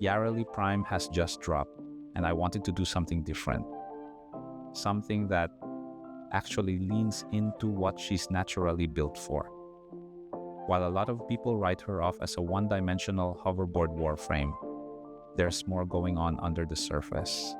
Yareli Prime has just dropped, and I wanted to do something different. Something that actually leans into what she's naturally built for. While a lot of people write her off as a one-dimensional hoverboard warframe, there's more going on under the surface,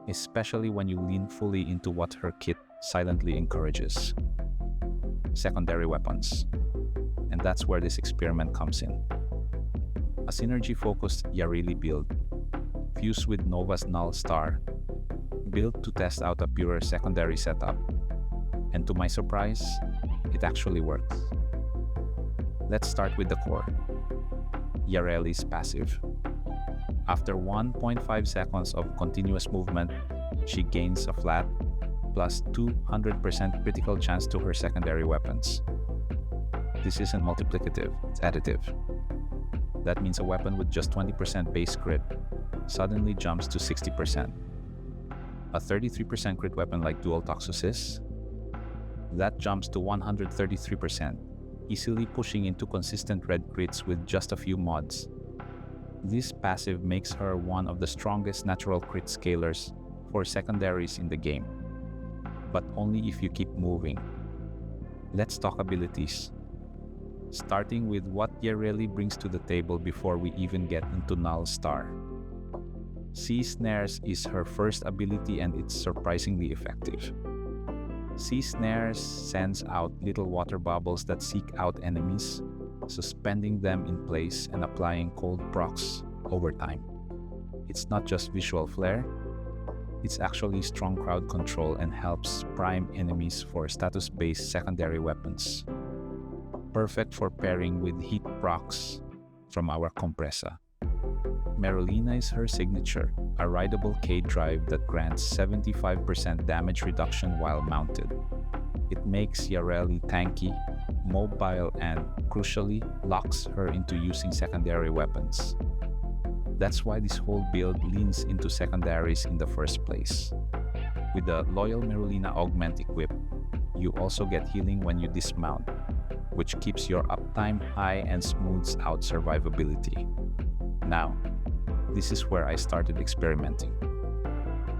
especially when you lean fully into what her kit silently encourages: secondary weapons. And that's where this experiment comes in. A synergy-focused Yareli build, fused with Nova's Null Star, built to test out a purer secondary setup. And to my surprise, it actually works. Let's start with the core. Yareli's passive. After 1.5 seconds of continuous movement, she gains a flat plus 200% critical chance to her secondary weapons. This isn't multiplicative, it's additive. That means a weapon with just 20% base crit suddenly jumps to 60%. A 33% crit weapon like Dual Toxosis, that jumps to 133%, easily pushing into consistent red crits with just a few mods. This passive makes her one of the strongest natural crit scalers for secondaries in the game, but only if you keep moving. Let's talk abilities, starting with what Yareli brings to the table before we even get into Null Star. Sea Snares is her first ability, and it's surprisingly effective. Sea Snares sends out little water bubbles that seek out enemies, suspending them in place and applying cold procs over time. It's not just visual flair, it's actually strong crowd control and helps prime enemies for status-based secondary weapons. Perfect for pairing with heat procs from our Kompressa. Merulina is her signature, a rideable K-drive that grants 75% damage reduction while mounted. It makes Yareli tanky, mobile, and, crucially, locks her into using secondary weapons. That's why this whole build leans into secondaries in the first place. With the loyal Merulina augment equipped, you also get healing when you dismount, which keeps your uptime high and smooths out survivability. Now, this is where I started experimenting.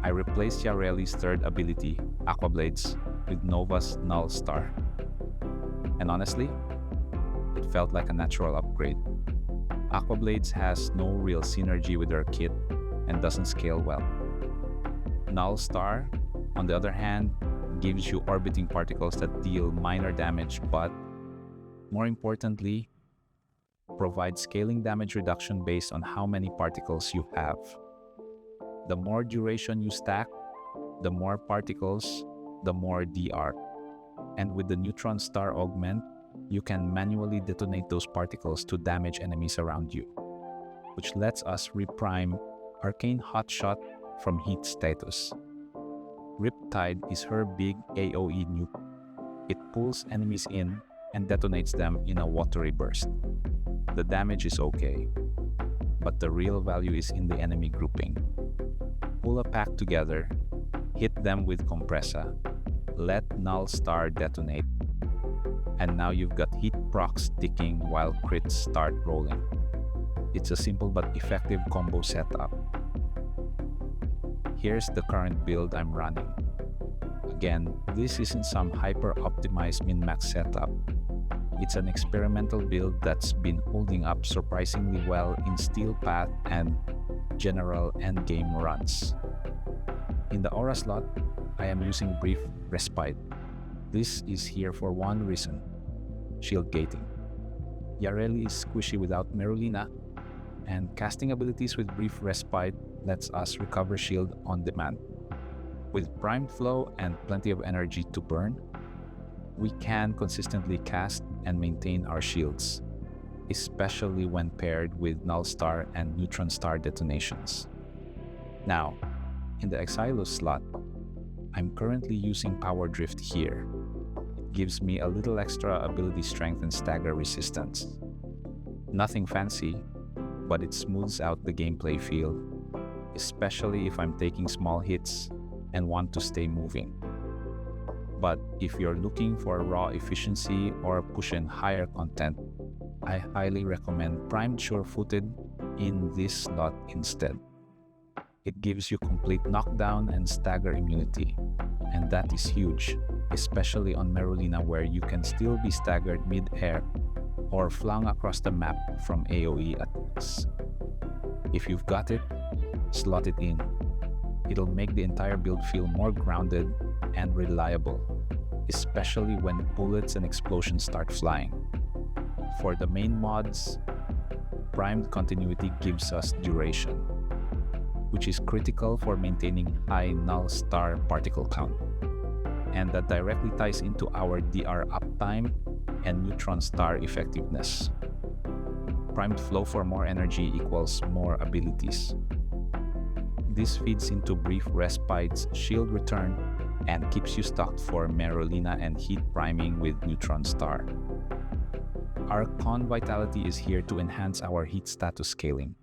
I replaced Yareli's third ability, Aquablades, with Nova's Null Star. And honestly, it felt like a natural upgrade. Aquablades has no real synergy with her kit and doesn't scale well. Null Star, on the other hand, gives you orbiting particles that deal minor damage, but more importantly, provide scaling damage reduction based on how many particles you have. The more duration you stack, the more particles, the more DR. And with the Neutron Star augment, you can manually detonate those particles to damage enemies around you, which lets us reprime Arcane Hot Shot from heat status. Riptide is her big AoE nuke. It pulls enemies in and detonates them in a watery burst. The damage is okay, but the real value is in the enemy grouping. Pull a pack together, hit them with Kompressa, let Null Star detonate, and now you've got heat procs ticking while crits start rolling. It's a simple but effective combo setup. Here's the current build I'm running. Again, this isn't some hyper-optimized min-max setup. It's an experimental build that's been holding up surprisingly well in Steel Path and general endgame runs. In the Aura slot, I am using Brief Respite. This is here for one reason: shield gating. Yareli is squishy without Merulina, and casting abilities with Brief Respite lets us recover shield on demand. With primed flow and plenty of energy to burn, we can consistently cast and maintain our shields, especially when paired with Null Star and Neutron Star detonations. Now, in the Exilus slot, I'm currently using Power Drift here. It gives me a little extra ability strength and stagger resistance. Nothing fancy, but it smooths out the gameplay feel, especially if I'm taking small hits and want to stay moving. But if you're looking for raw efficiency or push in higher content, I highly recommend Primed Sure-Footed in this slot instead. It gives you complete knockdown and stagger immunity, and that is huge, especially on Merulina where you can still be staggered mid-air or flung across the map from AoE attacks. If you've got it, slot it in. It'll make the entire build feel more grounded and reliable, especially when bullets and explosions start flying. For the main mods, primed continuity gives us duration, which is critical for maintaining high Null Star particle count, and that directly ties into our DR uptime and Neutron Star effectiveness. Primed flow for more energy equals more abilities. This feeds into brief respites, shield return, and keeps you stocked for Merulina and heat priming with Neutron Star. Archon Vitality is here to enhance our heat status scaling,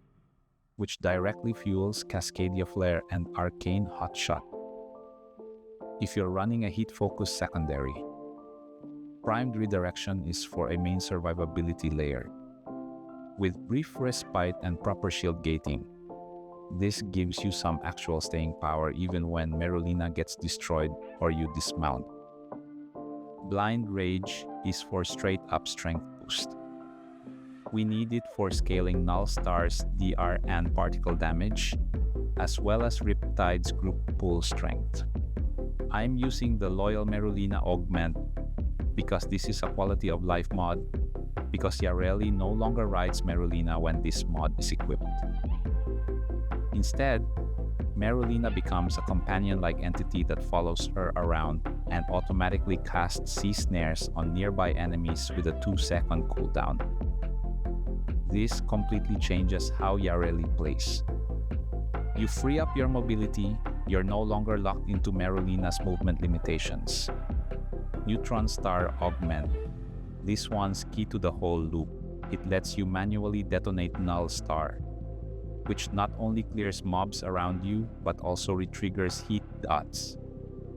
which directly fuels Cascadia Flare and Arcane Hot Shot. If you're running a heat-focused secondary, primed redirection is for a main survivability layer. With brief respite and proper shield gating, this gives you some actual staying power even when Merulina gets destroyed or you dismount. Blind Rage is for straight up strength boost. We need it for scaling Null Star's DR and particle damage, as well as Riptide's group pull strength. I'm using the Loyal Merulina Augment because this is a quality of life mod, because Yareli no longer rides Merulina when this mod is equipped. Instead, Merulina becomes a companion-like entity that follows her around and automatically casts sea snares on nearby enemies with a 2-second cooldown. This completely changes how Yareli plays. You free up your mobility, you're no longer locked into Merulina's movement limitations. Neutron Star Augment. This one's key to the whole loop. It lets you manually detonate Null Star, which not only clears mobs around you, but also retriggers heat dots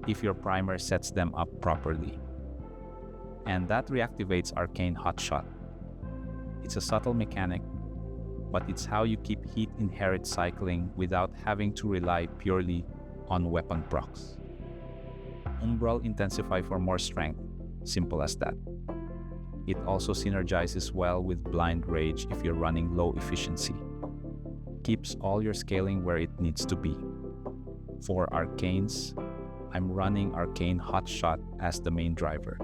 if your primer sets them up properly. And that reactivates Arcane Hot Shot. It's a subtle mechanic, but it's how you keep heat inherit cycling without having to rely purely on weapon procs. Umbral Intensify for more strength, simple as that. It also synergizes well with Blind Rage if you're running low efficiency. Keeps all your scaling where it needs to be. For Arcanes, I'm running Arcane Hot Shot as the main driver.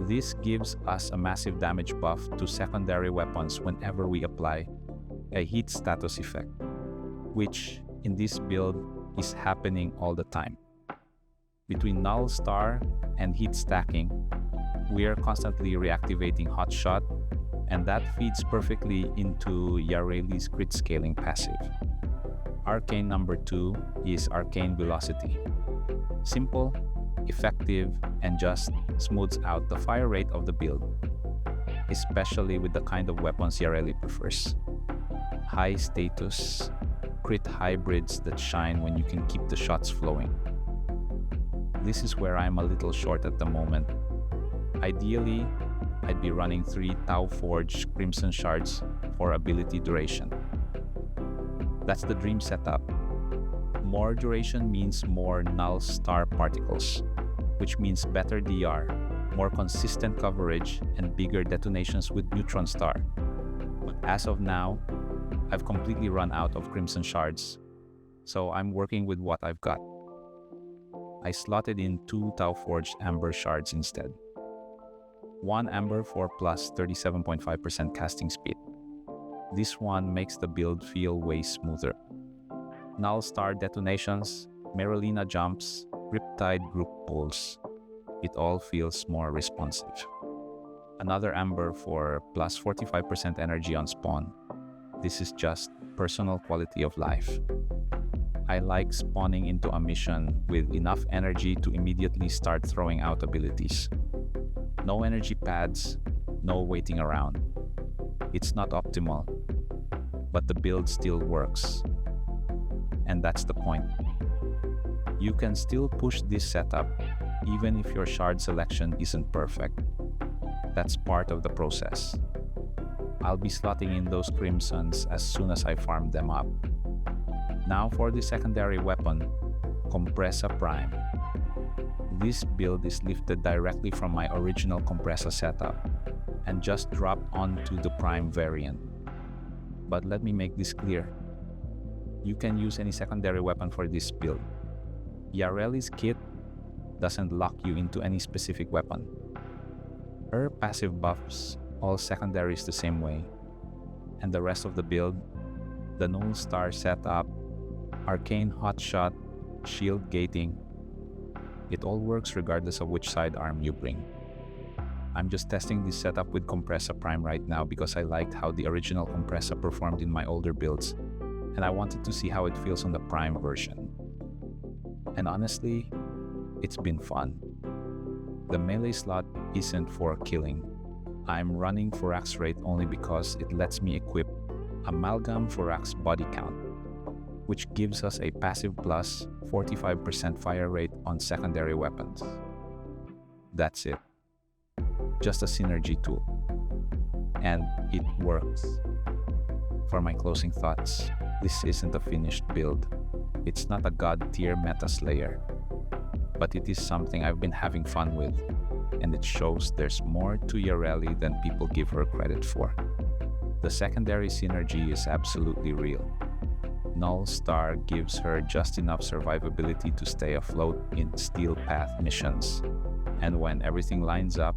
This gives us a massive damage buff to secondary weapons whenever we apply a heat status effect, which in this build is happening all the time. Between Null Star and heat stacking, we are constantly reactivating Hot Shot, and that feeds perfectly into Yareli's crit scaling passive. Arcane number 2 is Arcane Velocity. Simple, effective, and just smooths out the fire rate of the build, especially with the kind of weapons Yareli prefers. High status, crit hybrids that shine when you can keep the shots flowing. This is where I'm a little short at the moment. Ideally, I'd be running 3 Tau Forged Crimson Shards for ability duration. That's the dream setup. More duration means more Null Star particles, which means better DR, more consistent coverage, and bigger detonations with Neutron Star. But as of now, I've completely run out of Crimson Shards, so I'm working with what I've got. I slotted in 2 Tau Forged Amber Shards instead. 1 Amber for plus 37.5% casting speed. This one makes the build feel way smoother. Null Star detonations, Merulina jumps, Riptide group pulls. It all feels more responsive. Another Amber for plus 45% energy on spawn. This is just personal quality of life. I like spawning into a mission with enough energy to immediately start throwing out abilities. No energy pads, no waiting around. It's not optimal, but the build still works. And that's the point. You can still push this setup even if your shard selection isn't perfect. That's part of the process. I'll be slotting in those crimsons as soon as I farm them up. Now for the secondary weapon, Kompressa Prime. This build is lifted directly from my original Kompressa setup and just dropped onto the Prime variant. But let me make this clear. You can use any secondary weapon for this build. Yareli's kit doesn't lock you into any specific weapon. Her passive buffs all secondaries the same way, and the rest of the build, the Neutron Star setup, Arcane Hot Shot, shield gating, it all works regardless of which sidearm you bring. I'm just testing this setup with Kompressa Prime right now because I liked how the original Kompressa performed in my older builds, and I wanted to see how it feels on the Prime version. And honestly, it's been fun. The melee slot isn't for killing. I'm running Furax Wraith only because it lets me equip Amalgam Furax body count, which gives us a passive plus 45% fire rate on secondary weapons. That's it. Just a synergy tool. And it works. For my closing thoughts, this isn't a finished build. It's not a god tier meta slayer. But it is something I've been having fun with, and it shows there's more to Yareli than people give her credit for. The secondary synergy is absolutely real. Null Star gives her just enough survivability to stay afloat in Steel Path missions, and when everything lines up,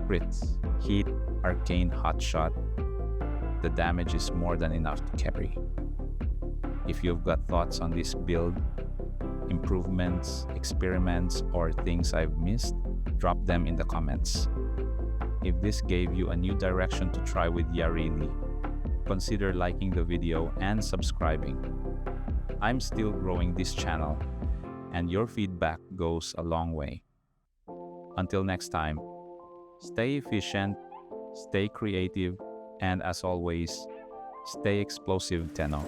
crits, heat, Arcane Hot Shot, the damage is more than enough to carry. If you've got thoughts on this build, improvements, experiments, or things I've missed, drop them in the comments. If this gave you a new direction to try with Yareli, consider liking the video and subscribing. I'm still growing this channel, and your feedback goes a long way. Until next time, stay efficient, stay creative, and as always, stay explosive, Tenno.